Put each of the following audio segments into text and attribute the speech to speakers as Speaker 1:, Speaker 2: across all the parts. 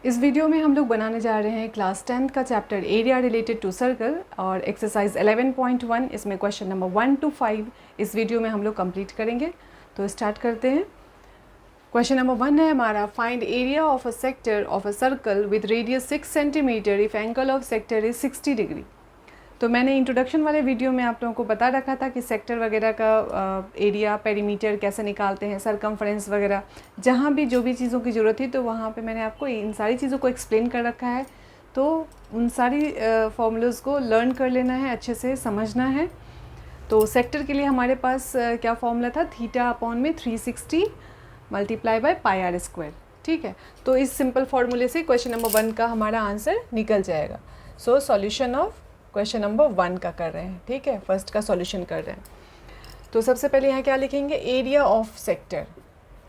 Speaker 1: इस वीडियो में हम लोग बनाने जा रहे हैं क्लास 10th का chapter area related to circle और एक्सरसाइज 11.1। इसमें क्वेश्चन नंबर 1 to 5 इस वीडियो में हम लोग कंप्लीट करेंगे। तो स्टार्ट करते हैं। क्वेश्चन नंबर 1 है हमारा, find area of a sector of a circle with radius 6 centimetre if angle of sector is 60 degree. तो मैंने इंट्रोडक्शन वाले वीडियो में आप लोगों को बता रखा था कि सेक्टर वगैरह का एरिया, पेरीमीटर कैसे निकालते हैं, सरकमफ्रेंस वगैरह, जहाँ भी जो भी चीज़ों की ज़रूरत थी तो वहाँ पे मैंने आपको इन सारी चीज़ों को एक्सप्लेन कर रखा है। तो उन सारी फॉर्मूलाज को लर्न कर लेना है, अच्छे से समझना है। तो सेक्टर के लिए हमारे पास क्या फॉर्मूला था, थीटा अपॉन में 360 multiply by pi are square. ठीक है, तो इस सिंपल फार्मूले से क्वेश्चन नंबर 1 का हमारा आंसर निकल जाएगा। So solution of question number 1 का कर रहे हैं। ठीक है, फर्स्ट का सॉल्यूशन कर रहे हैं। तो सबसे पहले यहाँ क्या लिखेंगे, एरिया ऑफ सेक्टर।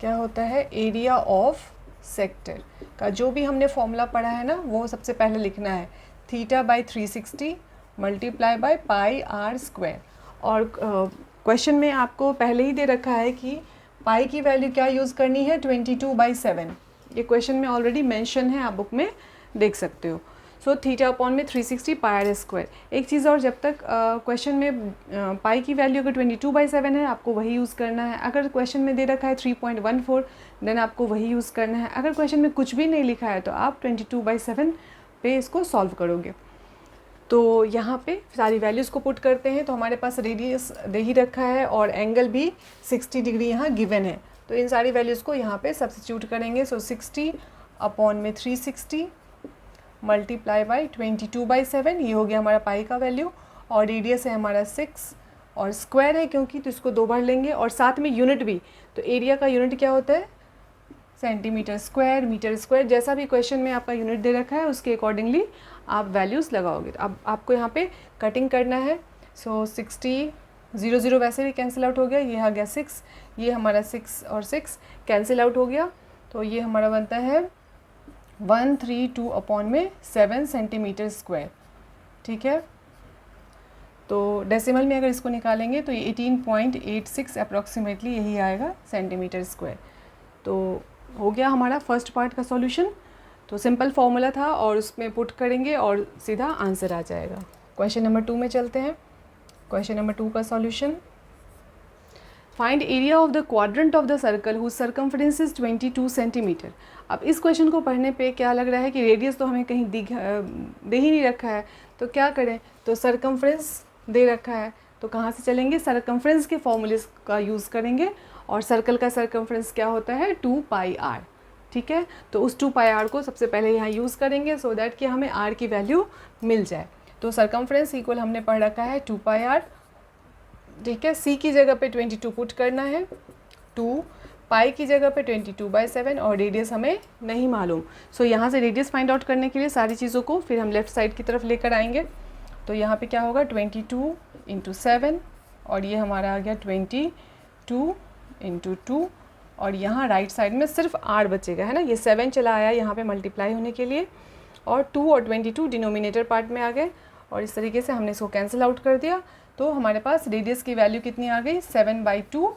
Speaker 1: क्या होता है, एरिया ऑफ सेक्टर का जो भी हमने फॉर्मूला पढ़ा है ना, वो सबसे पहले लिखना है, theta by 360 multiply by pi are square. और क्वेश्चन में आपको पहले ही दे रखा है कि पाई की वैल्यू क्या यूज़ करनी है, 22/7। ये क्वेश्चन में ऑलरेडी मेंशन है, आप बुक में देख सकते हो। सो थीटा अपॉन में 360 पाई आर स्क्वायर। एक चीज़ और, जब तक क्वेश्चन में पाई की वैल्यू अगर 22/7 है आपको वही यूज़ करना है। अगर क्वेश्चन में दे रखा है 3.14 देन आपको वही यूज़ करना है। अगर क्वेश्चन में कुछ भी नहीं लिखा है तो आप 22/7 पे इसको सॉल्व करोगे। तो यहाँ पे सारी वैल्यूज़ को पुट करते हैं। तो हमारे पास रेडियस दे ही रखा है और एंगल भी 60 डिग्री यहाँ गिवन है। तो इन सारी वैल्यूज़ को यहाँ पे सब्स्टिट्यूट करेंगे। सो 60 अपॉन में 360 मल्टीप्लाई बाई 22/7, ये हो गया हमारा पाई का वैल्यू। और रेडियस है हमारा 6 और स्क्वायर है क्योंकि, तो इसको 2 बार लेंगे। और साथ में यूनिट भी, तो एरिया का यूनिट क्या होता है, सेंटीमीटर स्क्वायर, मीटर स्क्वायर, जैसा भी क्वेश्चन में आपका यूनिट दे रखा है उसके अकॉर्डिंगली आप वैल्यूज़ लगाओगे। अब आपको यहाँ पे कटिंग करना है। सो 60 0 वैसे भी कैंसिल आउट हो गया, ये आ गया 6, ये हमारा 6 और 6 कैंसिल आउट हो गया। तो ये हमारा बनता है 132 अपॉन में 7 सेंटीमीटर स्क्वायर। ठीक है, तो डेसिमल में अगर इसको निकालेंगे तो ये 18.86 अप्रॉक्सीमेटली यही आएगा सेंटीमीटर स्क्वायर। तो हो गया हमारा फर्स्ट पार्ट का सॉल्यूशन। तो सिंपल फॉर्मूला था और उसमें पुट करेंगे और सीधा आंसर आ जाएगा। क्वेश्चन नंबर 2 में चलते हैं। क्वेश्चन नंबर 2 का solution, find area of the quadrant of the circle whose circumference is 22 centimetre. अब इस क्वेश्चन को पढ़ने पे क्या लग रहा है कि रेडियस तो हमें कहीं दे ही नहीं रखा है, तो क्या करें, तो सरकमफ्रेंस दे रखा है तो कहाँ से चलेंगे, सरकमफ्रेंस के फॉर्मूले का यूज़ करेंगे। और सर्कल का सरकमफ्रेंस क्या होता है, 2 पाई आर। ठीक है, तो उस 2 पाई आर को सबसे पहले यहाँ यूज़ करेंगे सो दैट कि हमें आर की वैल्यू मिल जाए। तो सरकमफ्रेंस इक्वल हमने पढ़ रखा है 2 पाई आर। ठीक है, सी की जगह पे 22 पुट करना है, 2 पाई की जगह पे 22/7 और रेडियस हमें नहीं मालूम। सो यहाँ से रेडियस फाइंड आउट करने के लिए सारी चीज़ों को फिर हम लेफ़्ट साइड की तरफ लेकर आएंगे। तो यहाँ पे क्या होगा, 22 × 7 और ये हमारा आ गया 22 × 2 और यहाँ राइट साइड में सिर्फ आर बचेगा, है ना। ये 7 चला आया यहाँ पे मल्टीप्लाई होने के लिए और 2 और 22 डिनोमिनेटर पार्ट में आ गए और इस तरीके से हमने इसको कैंसिल आउट कर दिया। तो हमारे पास रेडियस की वैल्यू कितनी आ गई, 7/2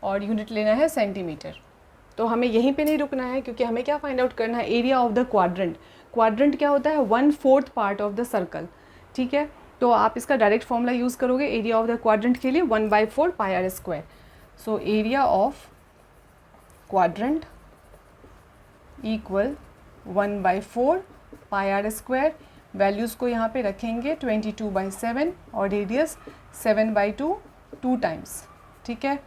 Speaker 1: और यूनिट लेना है सेंटीमीटर। तो हमें यहीं पे नहीं रुकना है क्योंकि हमें क्या फाइंड आउट करना है, area of the quadrant. Quadrant क्या होता है, 1/4 पार्ट ऑफ द सर्कल। ठीक है, तो आप इसका डायरेक्ट फॉर्मूला यूज़ करोगे एरिया ऑफ द क्वाड्रेंट के लिए, 1/4 pi are square. So area of quadrant equal 1/4 pi are square. Values को यहाँ पे रखेंगे 22/7 और रेडियस 7/2 2 टाइम्स। ठीक है,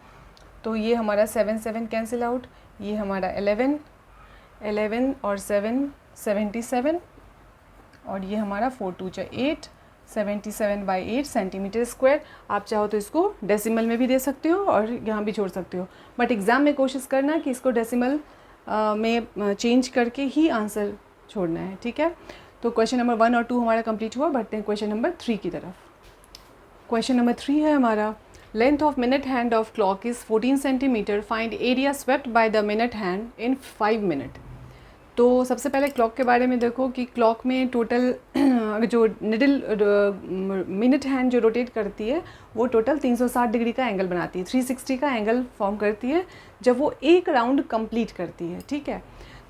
Speaker 1: तो ये हमारा 7 कैंसिल आउट, ये हमारा 11 और 7 77 और ये हमारा 4 2 8 77/8 सेंटीमीटर स्क्वायर। आप चाहो तो इसको डेसिमल में भी दे सकते हो और यहाँ भी छोड़ सकते हो, बट एग्ज़ाम में कोशिश करना कि इसको डेसिमल में चेंज करके ही आंसर छोड़ना है। ठीक है, तो क्वेश्चन नंबर 1 और 2 हमारा कंप्लीट हुआ। बढ़ते हैं क्वेश्चन नंबर 3 की तरफ। क्वेश्चन नंबर 3 है हमारा, length of minute hand of clock is 14 centimetre, find area swept by the minute hand in 5 minute. तो सबसे पहले क्लॉक के बारे में देखो कि क्लॉक में टोटल जो निडल मिनट हैंड जो रोटेट करती है वो टोटल 360 डिग्री का एंगल बनाती है, 360 का एंगल फॉर्म करती है जब वो एक राउंड कंप्लीट करती है। ठीक है,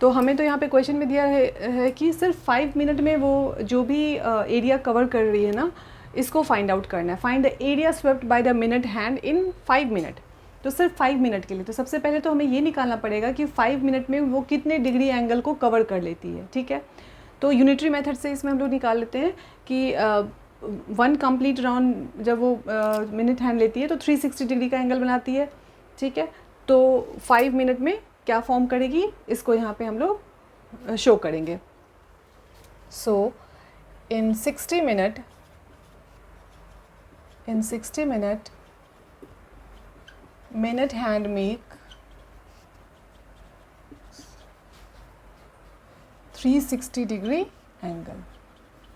Speaker 1: तो हमें तो यहाँ पे क्वेश्चन में दिया है कि सिर्फ 5 मिनट में वो जो भी एरिया कवर कर रही है ना, इसको फाइंड आउट करना है। Find the area swept by the minute hand in 5 minute. तो सिर्फ 5 मिनट के लिए, तो सबसे पहले तो हमें ये निकालना पड़ेगा कि 5 मिनट में वो कितने डिग्री एंगल को कवर कर लेती है, ठीक है। तो यूनिटरी मेथड से इसमें हम लोग निकाल लेते हैं कि 1 कंप्लीट राउंड जब वो मिनट हैंड लेती है तो 360 डिग्री का एंगल बनाती है, ठीक है। तो 5 मिनट में क्या फॉर्म करेगी, इसको यहाँ पे हम लोग शो करेंगे। सो इन 60 minute minute hand make 360 degree angle,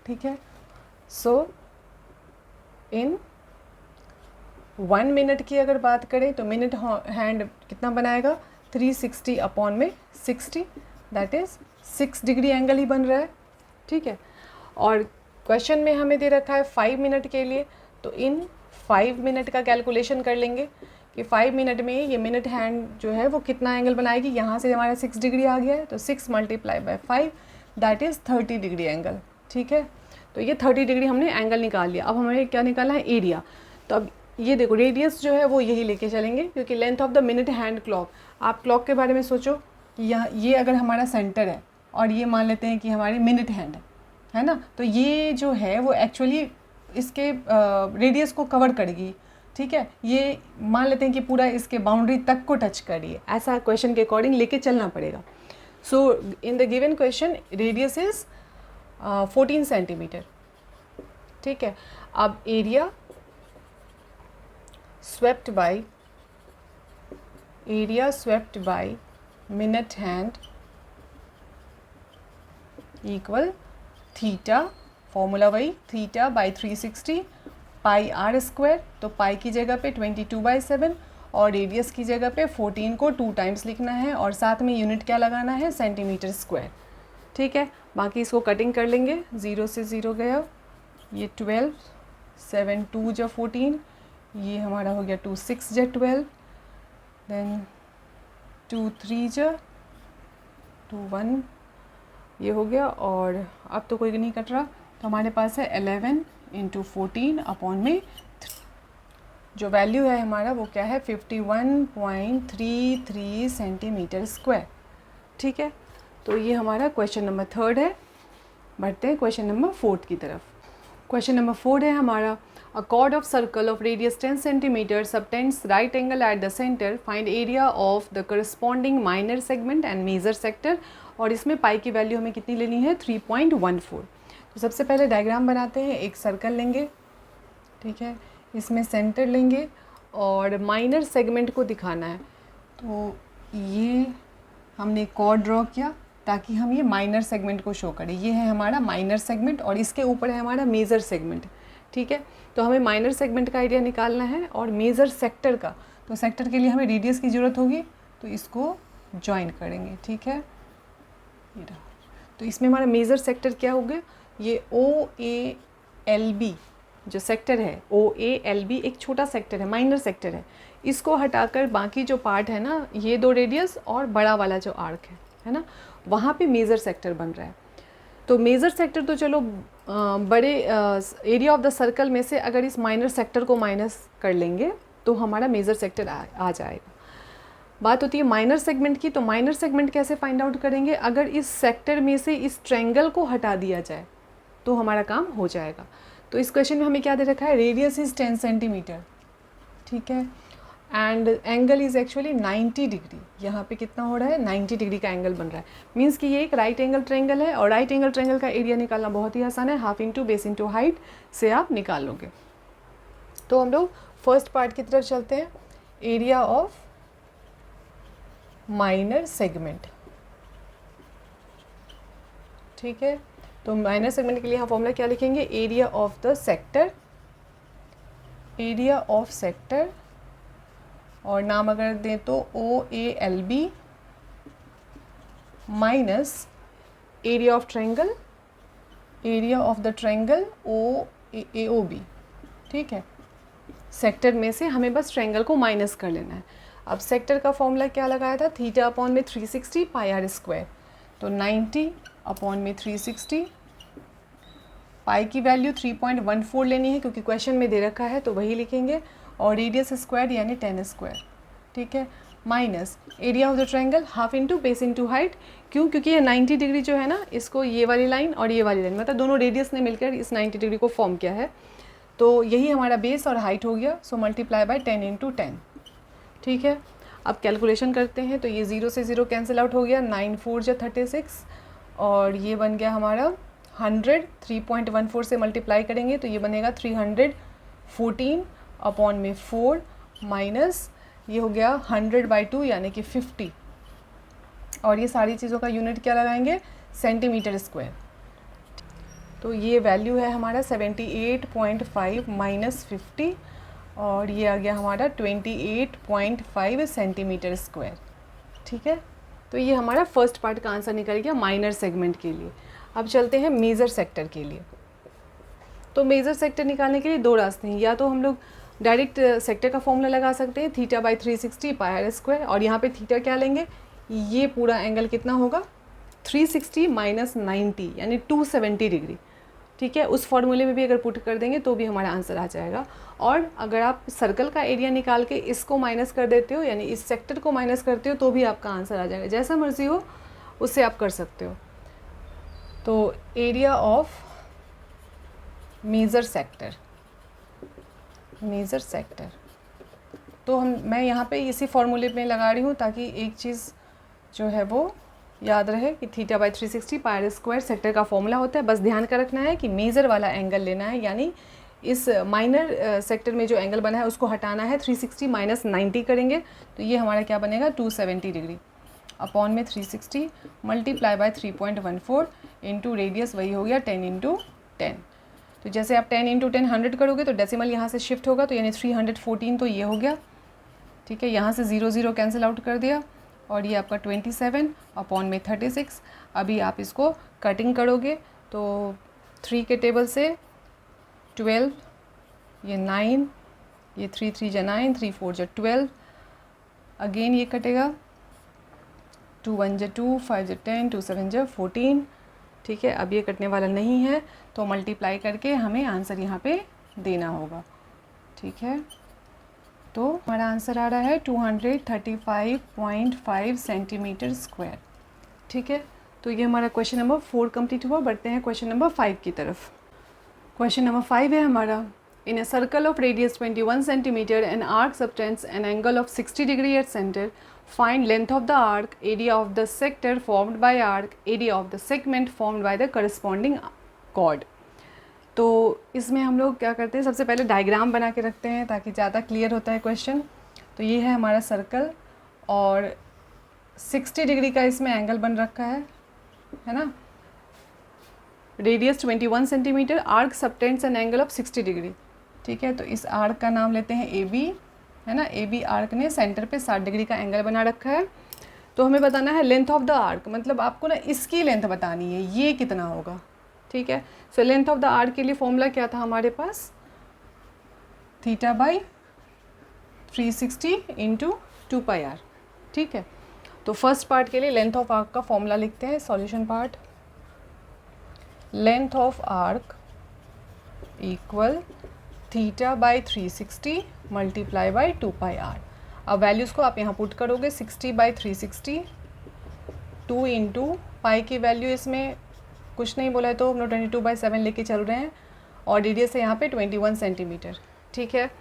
Speaker 1: ठीक है। सो इन 1 मिनट की अगर बात करें तो मिनट हैंड कितना बनाएगा, 360 अपॉन में 60, दैट इज़ 6 डिग्री एंगल ही बन रहा है, ठीक है। और क्वेश्चन में हमें दे रखा है 5 मिनट के लिए, तो इन 5 मिनट का कैलकुलेशन कर लेंगे कि 5 मिनट में ये मिनट हैंड जो है वो कितना एंगल बनाएगी। यहाँ से हमारा 6 डिग्री आ गया है, तो 6 multiply by 5 that is 30 degree angle, ठीक है। तो ये 30 डिग्री हमने एंगल निकाल लिया। अब हमें क्या निकालना है, एरिया। तो अब ये देखो रेडियस जो है वो यही लेके चलेंगे, क्योंकि length of the minute hand clock. आप क्लॉक के बारे में सोचो कि यहाँ ये अगर हमारा सेंटर है और ये मान लेते हैं कि हमारी मिनट हैंड है ना, तो ये जो है वो एक्चुअली इसके रेडियस को कवर करेगी, ठीक है। ये मान लेते हैं कि पूरा इसके बाउंड्री तक को टच करिए, ऐसा क्वेश्चन के अकॉर्डिंग लेके चलना पड़ेगा। So in the given question radius is 14 centimetre, ठीक है। अब area swept by minute hand equal theta, formula वही theta by 360 pi are square. तो पाई की जगह पे 22/7 और रेडियस की जगह पे 14 को 2 टाइम्स लिखना है और साथ में यूनिट क्या लगाना है, सेंटीमीटर स्क्वायर, ठीक है। बाकी इसको कटिंग कर लेंगे, 0 से 0 गया, ये 12, 7 2 जा 14, ये हमारा हो गया 2 6 जा 12, देन 2 3 जा 2 1, ये हो गया। और अब तो कोई नहीं कट रहा, तो हमारे पास है 11 इंटू 14 अपॉन में जो वैल्यू है हमारा वो क्या है, 51.33 सेंटीमीटर स्क्वायर, ठीक है। तो ये हमारा क्वेश्चन नंबर 3 है। बढ़ते हैं क्वेश्चन नंबर 4 की तरफ। क्वेश्चन नंबर 4 है हमारा, a chord of circle of radius 10 centimetre subtends right angle at the centre, find area of the corresponding minor segment and major sector. और इसमें पाई की वैल्यू हमें कितनी लेनी है, 3.14। तो सबसे पहले डायग्राम बनाते हैं, एक सर्कल लेंगे, ठीक है, इसमें सेंटर लेंगे और माइनर सेगमेंट को दिखाना है। तो ये हमने कॉर्ड ड्रॉ किया ताकि हम ये माइनर सेगमेंट को शो करें। ये है हमारा माइनर सेगमेंट और इसके ऊपर है हमारा मेजर सेगमेंट, ठीक है। तो हमें माइनर सेगमेंट का एरिया निकालना है और मेजर सेक्टर का, तो सेक्टर के लिए हमें रेडियस की ज़रूरत होगी, तो इसको ज्वाइन करेंगे, ठीक है। ये रहा, तो इसमें हमारा मेजर सेक्टर क्या हो गया, ये OALB जो सेक्टर है, OALB एक छोटा सेक्टर है, माइनर सेक्टर है। इसको हटाकर बाकी जो पार्ट है ना, ये 2 रेडियस और बड़ा वाला जो आर्क है ना, वहाँ पे मेजर सेक्टर बन रहा है। तो मेजर सेक्टर तो चलो बड़े एरिया ऑफ द सर्कल में से अगर इस माइनर सेक्टर को माइनस कर लेंगे तो हमारा मेजर सेक्टर आ जाएगा। बात होती है माइनर सेगमेंट की, तो माइनर सेगमेंट कैसे फाइंड आउट करेंगे, अगर इस सेक्टर में से इस ट्रायंगल को हटा दिया जाए तो हमारा काम हो जाएगा। तो इस क्वेश्चन में हमें क्या दे रखा है, रेडियस इज़ 10 सेंटीमीटर, ठीक है, and angle is actually 90 degree. यहाँ पे कितना हो रहा है, 90 डिग्री का एंगल बन रहा है। मीन्स कि ये एक राइट एंगल ट्रायंगल है और राइट एंगल ट्रायंगल का एरिया निकालना बहुत ही आसान है, half into base into height से आप निकाल लोगे। तो हम लोग फर्स्ट पार्ट की तरफ चलते हैं, एरिया ऑफ माइनर सेगमेंट, ठीक है। तो माइनर सेगमेंट के लिए हम फॉर्मूला क्या लिखेंगे, area of the sector, area of sector और नाम अगर दें तो OALB minus area of triangle, area of the triangle AOB, ठीक है। सेक्टर में से हमें बस ट्रायंगल को माइनस कर लेना है। अब सेक्टर का फॉर्मूला क्या लगाया था, थीटा अपॉन में 360 पाई आर स्क्वायर। तो 90 अपॉन में 360, पाई की वैल्यू 3.14 लेनी है क्योंकि क्वेश्चन में दे रखा है तो वही लिखेंगे, और रेडियस स्क्वायर यानी 10 स्क्वायर, ठीक है, minus area of the triangle half into base into height. क्यों? क्योंकि ये 90 डिग्री जो है ना, इसको ये वाली लाइन और ये वाली लाइन, मतलब दोनों रेडियस ने मिलकर इस 90 डिग्री को फॉर्म किया है, तो यही हमारा बेस और हाइट हो गया। सो मल्टीप्लाई बाय 10 इंटू 10, ठीक है। अब कैलकुलेशन करते हैं, तो ये 0 से 0 कैंसिल आउट हो गया, 9 4 जा 36, और ये बन गया हमारा 100, 3.14 से मल्टीप्लाई करेंगे तो ये बनेगा 314 अपॉन में 4 माइनस ये हो गया 100/2 यानी कि 50, और ये सारी चीज़ों का यूनिट क्या लगाएंगे? Centimetre square. तो ये वैल्यू है हमारा 78.5 माइनस 50, और ये आ गया हमारा 28.5 सेंटीमीटर स्क्वायर, ठीक है। तो ये हमारा फर्स्ट पार्ट का आंसर निकल गया माइनर सेगमेंट के लिए। अब चलते हैं मेजर सेक्टर के लिए। तो मेजर सेक्टर निकालने के लिए दो रास्ते हैं, या तो हम लोग डायरेक्ट सेक्टर का फॉर्मूला लगा सकते हैं θ/360 पाई स्क्वायर, और यहाँ पे थीटा क्या लेंगे, ये पूरा एंगल कितना होगा 360 माइनस 90 यानी 270 डिग्री, ठीक है। उस फॉर्मूले में भी अगर पुट कर देंगे तो भी हमारा आंसर आ जाएगा। और अगर आप सर्कल का एरिया निकाल के इसको माइनस कर देते हो, यानी इस सेक्टर को माइनस करते हो, तो भी आपका आंसर आ जाएगा। जैसा मर्जी हो उससे आप कर सकते हो। तो area of major sector, major sector, तो मैं यहाँ पे इसी फॉर्मूले में लगा रही हूँ ताकि एक चीज़ जो है वो याद रहे कि θ/360 पाई स्क्वायर सेक्टर का फॉर्मूला होता है। बस ध्यान का रखना है कि मेजर वाला एंगल लेना है, यानी इस माइनर सेक्टर में जो एंगल बना है उसको हटाना है। 360 माइनस 90 करेंगे तो ये हमारा क्या बनेगा 270 डिग्री, अपॉन में 360 मल्टीप्लाई बाय 3.14 इंटू रेडियस, वही हो गया 10 इंटू 10। तो जैसे आप 10 इंटू 10 100 करोगे तो डेसिमल यहाँ से शिफ्ट होगा, तो यानी 314, तो ये हो गया, ठीक है। यहाँ से 0 0 कैंसिल आउट कर दिया, और ये आपका 27 अपॉन में 36। अभी आप इसको कटिंग करोगे तो 3 के टेबल से 12, ये 9, ये 3 3 जा 9, 3 4 जा 12, अगेन ये कटेगा 2 1 जा 2, 5 जा 10, 2 7 जा 14, ठीक है। अब ये कटने वाला नहीं है तो मल्टीप्लाई करके हमें आंसर यहाँ पे देना होगा, ठीक है। तो हमारा आंसर आ रहा है 235.5 सेंटीमीटर स्क्वायर, ठीक है। तो ये हमारा क्वेश्चन नंबर 4 कंप्लीट हुआ। बढ़ते हैं क्वेश्चन नंबर 5 की तरफ। क्वेश्चन नंबर 5 है हमारा, in a circle of radius 21 centimetre an arc subtends an angle of 60 degree at centre, find length of the arc, area of the sector formed by arc, area of the segment formed by the corresponding chord. तो इसमें हम लोग क्या करते हैं, सबसे पहले diagram बना के रखते हैं ताकि ज़्यादा क्लियर होता है क्वेश्चन। तो ये है हमारा सर्कल और 60 डिग्री का इसमें एंगल बन रखा है ना। Radius 21 centimetre, arc subtends an angle of 60 degree, ठीक है। तो इस आर्क का नाम लेते हैं AB, है ना। AB आर्क ने सेंटर पे 60 डिग्री का एंगल बना रखा है। तो हमें बताना है लेंथ ऑफ द आर्क, मतलब आपको ना इसकी लेंथ बतानी है, ये कितना होगा, ठीक है। So length of the arc के लिए फॉर्मूला क्या था हमारे पास, θ/360 इंटू 2πr, ठीक है। तो फर्स्ट पार्ट के लिए लेंथ ऑफ आर्क का फॉर्मूला लिखते हैं। Solution part, length of arc equal θ/360 multiply by 2πr। अब वैल्यूज़ को आप यहाँ पुट करोगे, 60/360, 2 इंटू पाई की वैल्यू इसमें कुछ नहीं बोला है तो हम लोग 22/7 लेके चल रहे हैं, और रेडियस है यहाँ पे 21 सेंटीमीटर, ठीक है।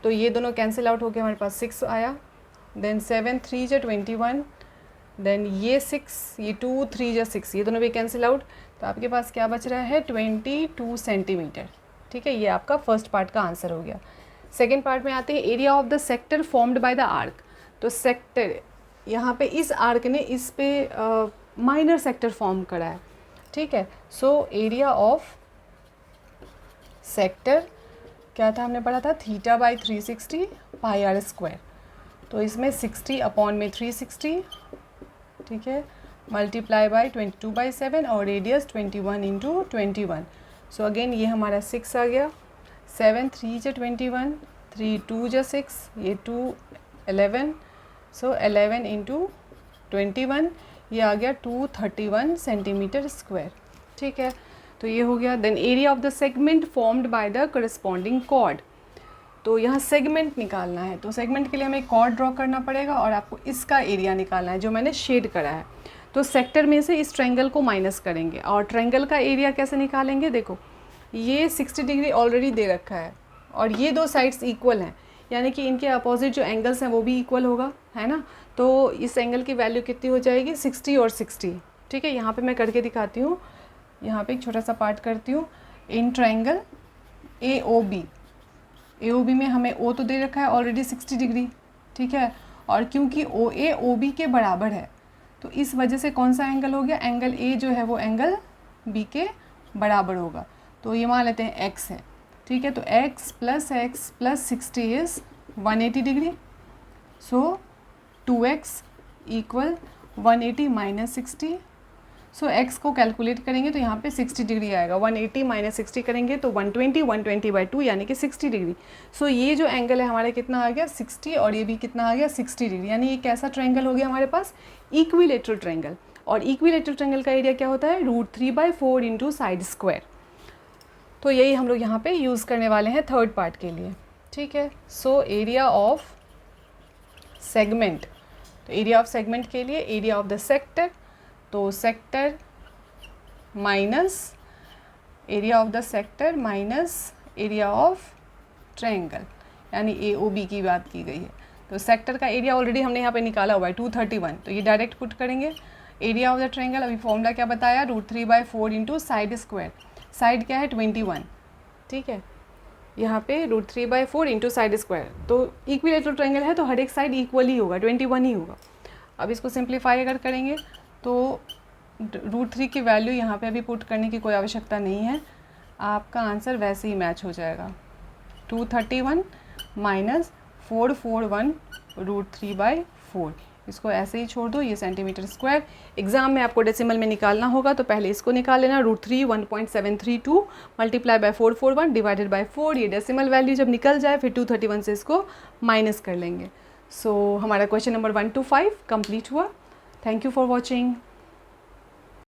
Speaker 1: तो ये दोनों कैंसिल आउट हो गए, हमारे पास 6 आया, देन 7 3 जा 21, देन ये 6, ये 2 3 जा 6, ये दोनों भी कैंसिल आउट, तो आपके पास क्या बच रहा है 22 सेंटीमीटर, ठीक है। ये आपका फर्स्ट पार्ट का आंसर हो गया। सेकेंड पार्ट में आते हैं, area of the sector formed by the arc. तो सेक्टर, यहाँ पे इस आर्क ने इस पे माइनर सेक्टर फॉर्म करा है, ठीक है। सो एरिया ऑफ सेक्टर क्या था, हमने पढ़ा था θ/360 पाई आर स्क्वायर। तो इसमें 60 अपॉन में 360, ठीक है, मल्टीप्लाई बाय 22/7, और रेडियस 21 इंटू 21। सो अगेन ये हमारा 6 आ गया, 7 3 जा 21, 3 2 जा 6, ये 2 11, सो 11 इंटू 21, ये आ गया 231 सेंटीमीटर स्क्वायर, ठीक है। तो ये हो गया। Then area of the segment formed by the corresponding chord, तो यहाँ सेगमेंट निकालना है, तो सेगमेंट के लिए हमें कॉर्ड ड्रॉ करना पड़ेगा और आपको इसका एरिया निकालना है जो मैंने शेड करा है। तो सेक्टर में से इस ट्रायंगल को माइनस करेंगे और ट्रायंगल का एरिया कैसे निकालेंगे, देखो ये 60 डिग्री ऑलरेडी दे रखा है और ये दो साइड्स इक्वल हैं, यानी कि इनके अपोजिट जो एंगल्स हैं वो भी इक्वल होगा, है ना। तो इस एंगल की वैल्यू कितनी हो जाएगी, 60 और 60, ठीक है। यहाँ पे मैं करके दिखाती हूँ, यहाँ पे एक छोटा सा पार्ट करती हूँ। इन ट्रायंगल AOB में हमें O तो दे रखा है ऑलरेडी 60 डिग्री, ठीक है। और क्योंकि OA OB के बराबर है तो इस वजह से कौन सा एंगल हो गया, एंगल A जो है वो एंगल B के बराबर होगा। तो ये मान लेते हैं x है, ठीक है। तो x plus 60 is 180 degree. So 2x equal 180 minus 60। So x को कैलकुलेट करेंगे तो यहाँ पे 60 डिग्री आएगा, 180 माइनस 60 करेंगे तो 120/2 यानी कि 60 डिग्री। सो ये जो एंगल है हमारे कितना आ गया 60 और ये भी कितना आ गया 60 डिग्री, यानी ये कैसा ट्रायंगल हो गया हमारे पास, इक्विलेटरल ट्रायंगल। और इक्विलेटरल ट्रायंगल का एरिया क्या होता है, √3/4 इंटू साइड स्क्वायर। तो यही हम लोग यहाँ पे यूज़ करने वाले हैं थर्ड पार्ट के लिए, ठीक है। सो एरिया ऑफ सेगमेंट, तो एरिया ऑफ सेगमेंट के लिए एरिया ऑफ द सेक्टर, तो sector minus area of the sector minus area of triangle, यानी AOB की बात की गई है। तो सेक्टर का एरिया ऑलरेडी हमने यहाँ पे निकाला हुआ है 231, तो ये डायरेक्ट पुट करेंगे। एरिया ऑफ द ट्रायंगल अभी फॉर्मूला क्या बताया, √3/4 इंटू साइड स्क्वायर। साइड क्या है 21, ठीक है। यहाँ पे √3/4 इंटू साइड स्क्वायर, तो इक्विलेटरल ट्रायंगल है तो हर एक साइड इक्वल ही होगा, 21 ही होगा। अब इसको सिंप्लीफाई अगर करेंगे तो √3 की वैल्यू यहाँ पे अभी पुट करने की कोई आवश्यकता नहीं है, आपका आंसर वैसे ही मैच हो जाएगा। 231 माइनस 441 √3/4, इसको ऐसे ही छोड़ दो, ये सेंटीमीटर स्क्वायर। एग्जाम में आपको डेसिमल में निकालना होगा तो पहले इसको निकाल लेना, √3 1.732 मल्टीप्लाई बाय 441 डिवाइडेड बाय 4। ये डेसिमल वैल्यू जब निकल जाए फिर 231 से इसको माइनस कर लेंगे। सो हमारा क्वेश्चन नंबर 1 to 5 कंप्लीट हुआ। Thank you for watching.